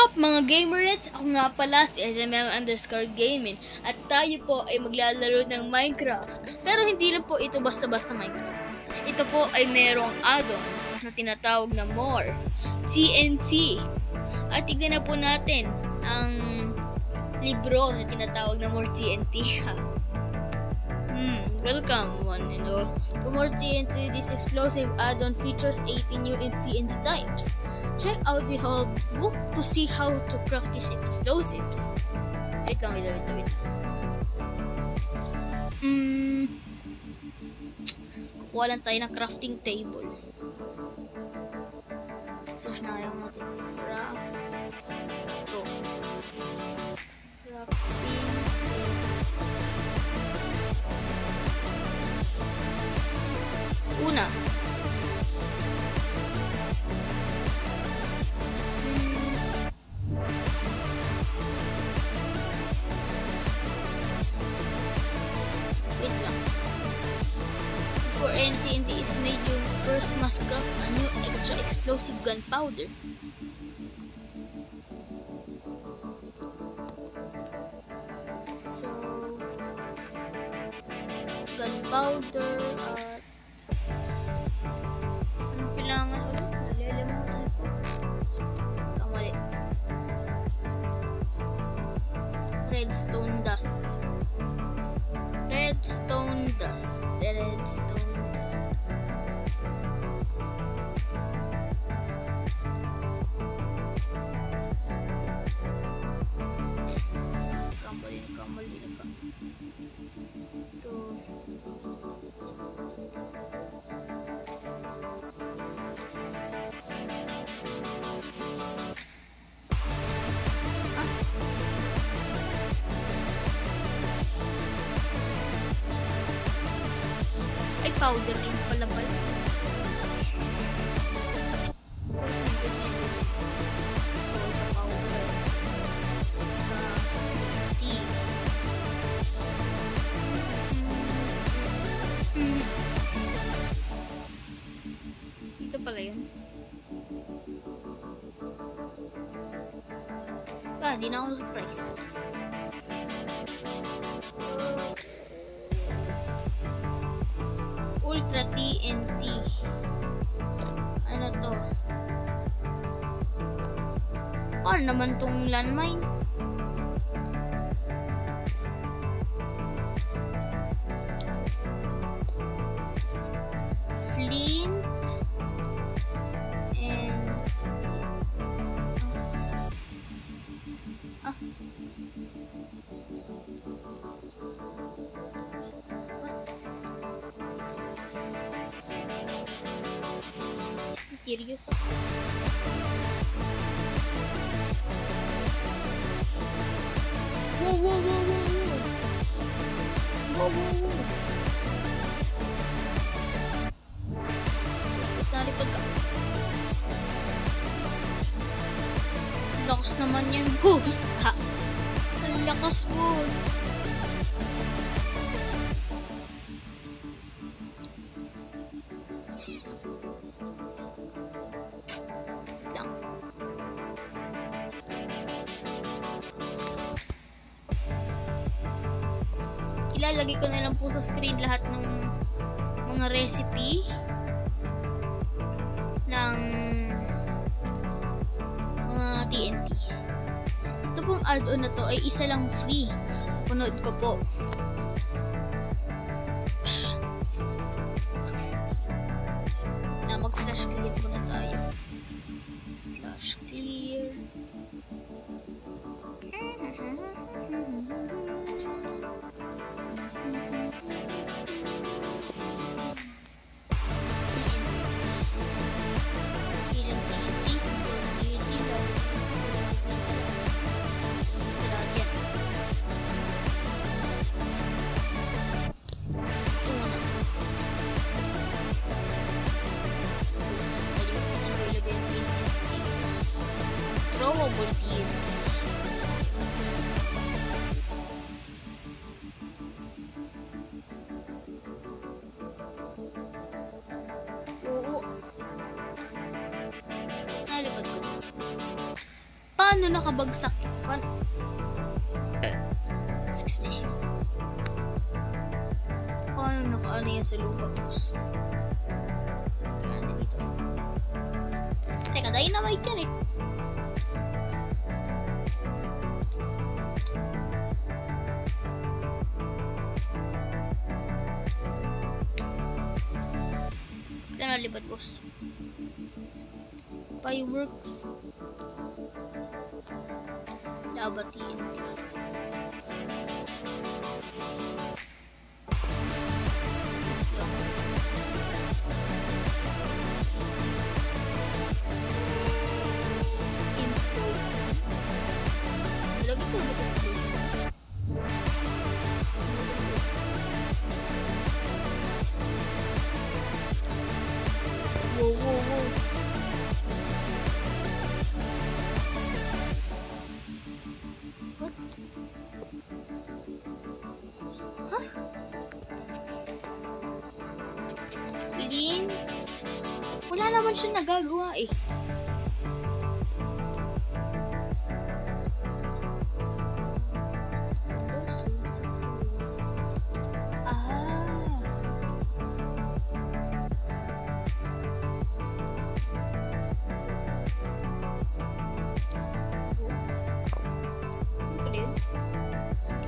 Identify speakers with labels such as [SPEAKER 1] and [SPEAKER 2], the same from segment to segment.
[SPEAKER 1] up mga gamerets? Ako nga pala si SML_gaming at tayo po ay maglalaro ng Minecraft. Pero hindi lang po ito basta-basta Minecraft. Ito po ay merong add-on na tinatawag na More TNT. At tignan na po natin ang libro na tinatawag na More TNT. Welcome one and all. For More TNT, this explosive add-on features 18 new TNT types. Check out the whole book to see how to craft these explosives. Wait. Kukuha lang tayo ng crafting table. Search na yung natin. Crafting. Una. Wait lang. For TNT is made, yung first must craft a new extra explosive gunpowder. So, gunpowder at kailangan ulit. Nalilimutan ko. Kamali. Redstone dust. Kamali na ka. Ito. Ay, powder rin pala pala. Ito pala yun. Di na ako surprise. Ultra TNT. Ano to? Paano naman tong landmine? Flint and steel. Serious? Whoa. Naripag ka. Lakas naman yan, boss. Ang lakas, boss. Ilalagay ko na lang po sa screen lahat ng mga recipe ng mga TNT. Ito pong add-on na to ay isa lang free. Punood ko po. Na mag-slash clear muna tayo. Slash clear. Paano nakabagsak? Excuse me. Paano nakaano yan sa lupa, boss? Ano dito? Teka, dynamite yan eh. Ito na libat, boss. Fireworks. Lava TNT. Lagi ko ba ito? Wow, wow, wow. What? Huh? Flint? Wala naman siya nagagawa eh.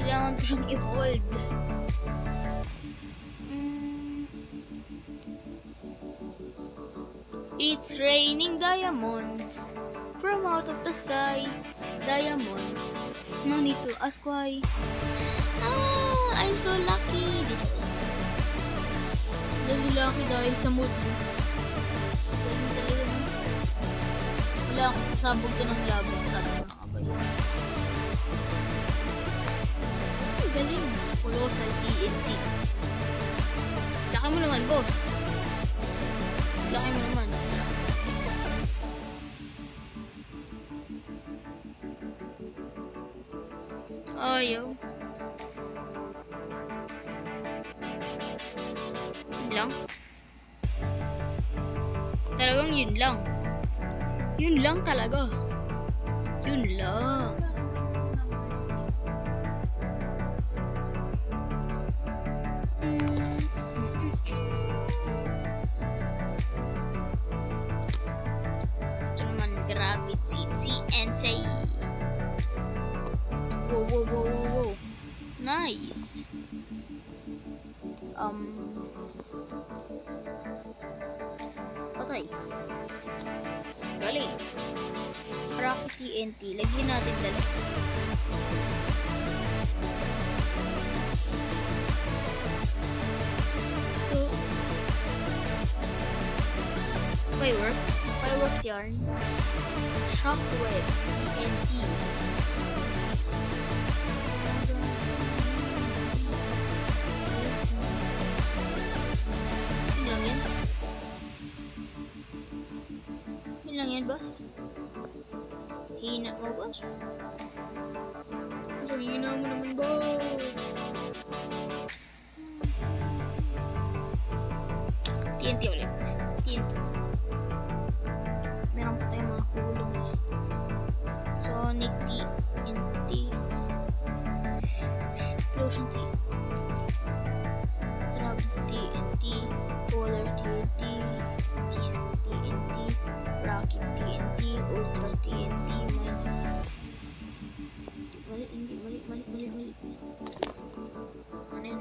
[SPEAKER 1] Kailangan ko siyang i-hold. It's raining diamonds from out of the sky. Diamonds. No need to ask why. I'm so lucky. Dahil lucky dahil sa mood mo. Wala akong sasabog to ng labang. Sana mga kabayan. Galing. Colossal TNT. Laki mo naman, boss. Laki mo naman. Ayaw. Yun lang. Talagang yun lang. Yun lang talaga. Yun lang. Gravity TNT. Whoa, whoa, whoa, whoa, whoa. Nice. Patay. Galing. Rocket TNT. Lagyan natin dalawa. Fireworks. Fireworks yarn. Shockwave TNT. Yun lang yan. Yun lang yan, boss. Hina mo, boss. Ang hina mo naman, boss. TNT ulit. TNT. Meron pa tayong mga kulong eh. Sonic TNT. Explosion TNT. Trap TNT. Polar TNT. Disco TNT. Rocket TNT. Ultra TNT. Mali. Ano yun?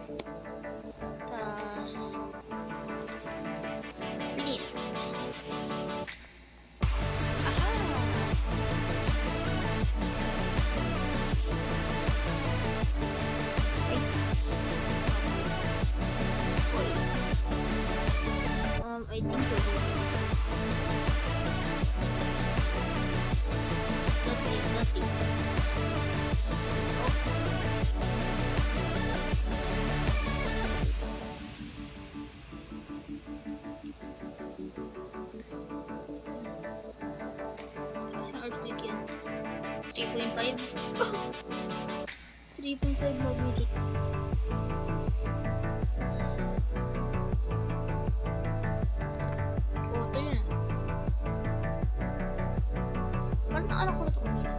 [SPEAKER 1] Tas Flint. I think so. Nothing. Earthquake yan. 3.5. 3.5 magnitude. Parang naalala ko na ito kanina.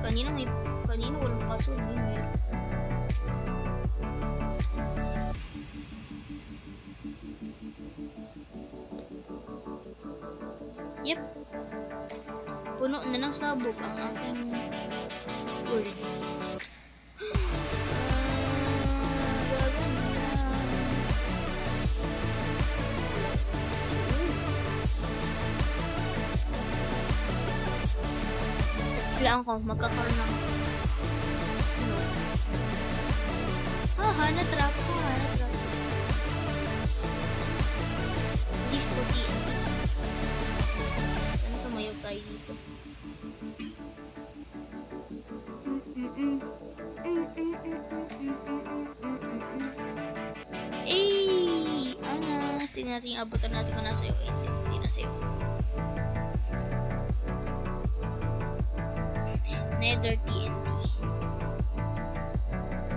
[SPEAKER 1] Kanina walang password. Meron. Yep. Puno na ng sabog ang aking word. Kailangan ko magkakaroon ng snow. Natrap ko. Disco TNT. Ano tumayo tayo dito? Tingnan natin yung abutan natin kung nasa iyo. Hindi na sa'yo. Nether TNT.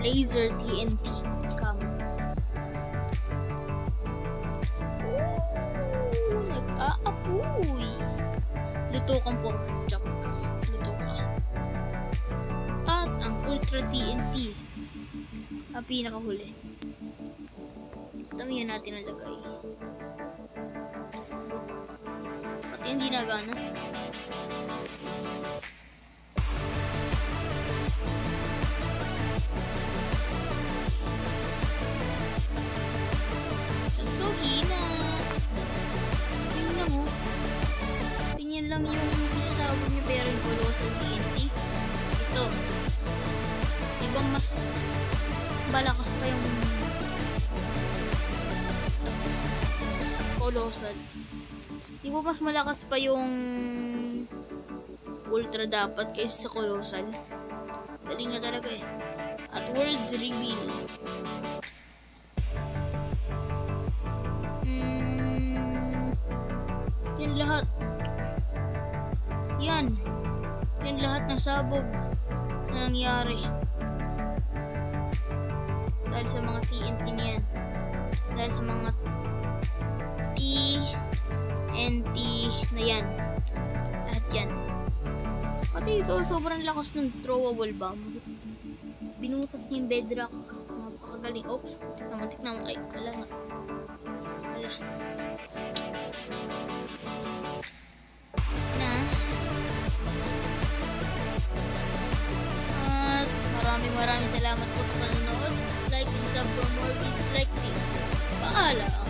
[SPEAKER 1] Laser TNT. Come. Nag-aapoy. Luto kang pork chop ka. Luto ka. At ang Ultra TNT. Ang pinakahuli. Damihan natin ang lagay. Pati hindi nagana. Lang yung sinasabi niyo pero yung colossal TNT ito diba mas balakas pa yung colossal, diba mas malakas pa yung ultra dapat kaysa sa colossal. Galing nga talaga eh. At world reveal yun lahat. Yan lahat ng sabog na nangyari dahil sa mga TNT niyan, dahil sa mga TNT na yan, lahat yan. Pati ito sobrang lakas ng throwable bomb, binutas niya yung bedrock. Napakagaling. Oops, tignan mo ay wala nga, wala na. Maraming salamat po sa panonood. Like and sub for more videos like this. Paalam!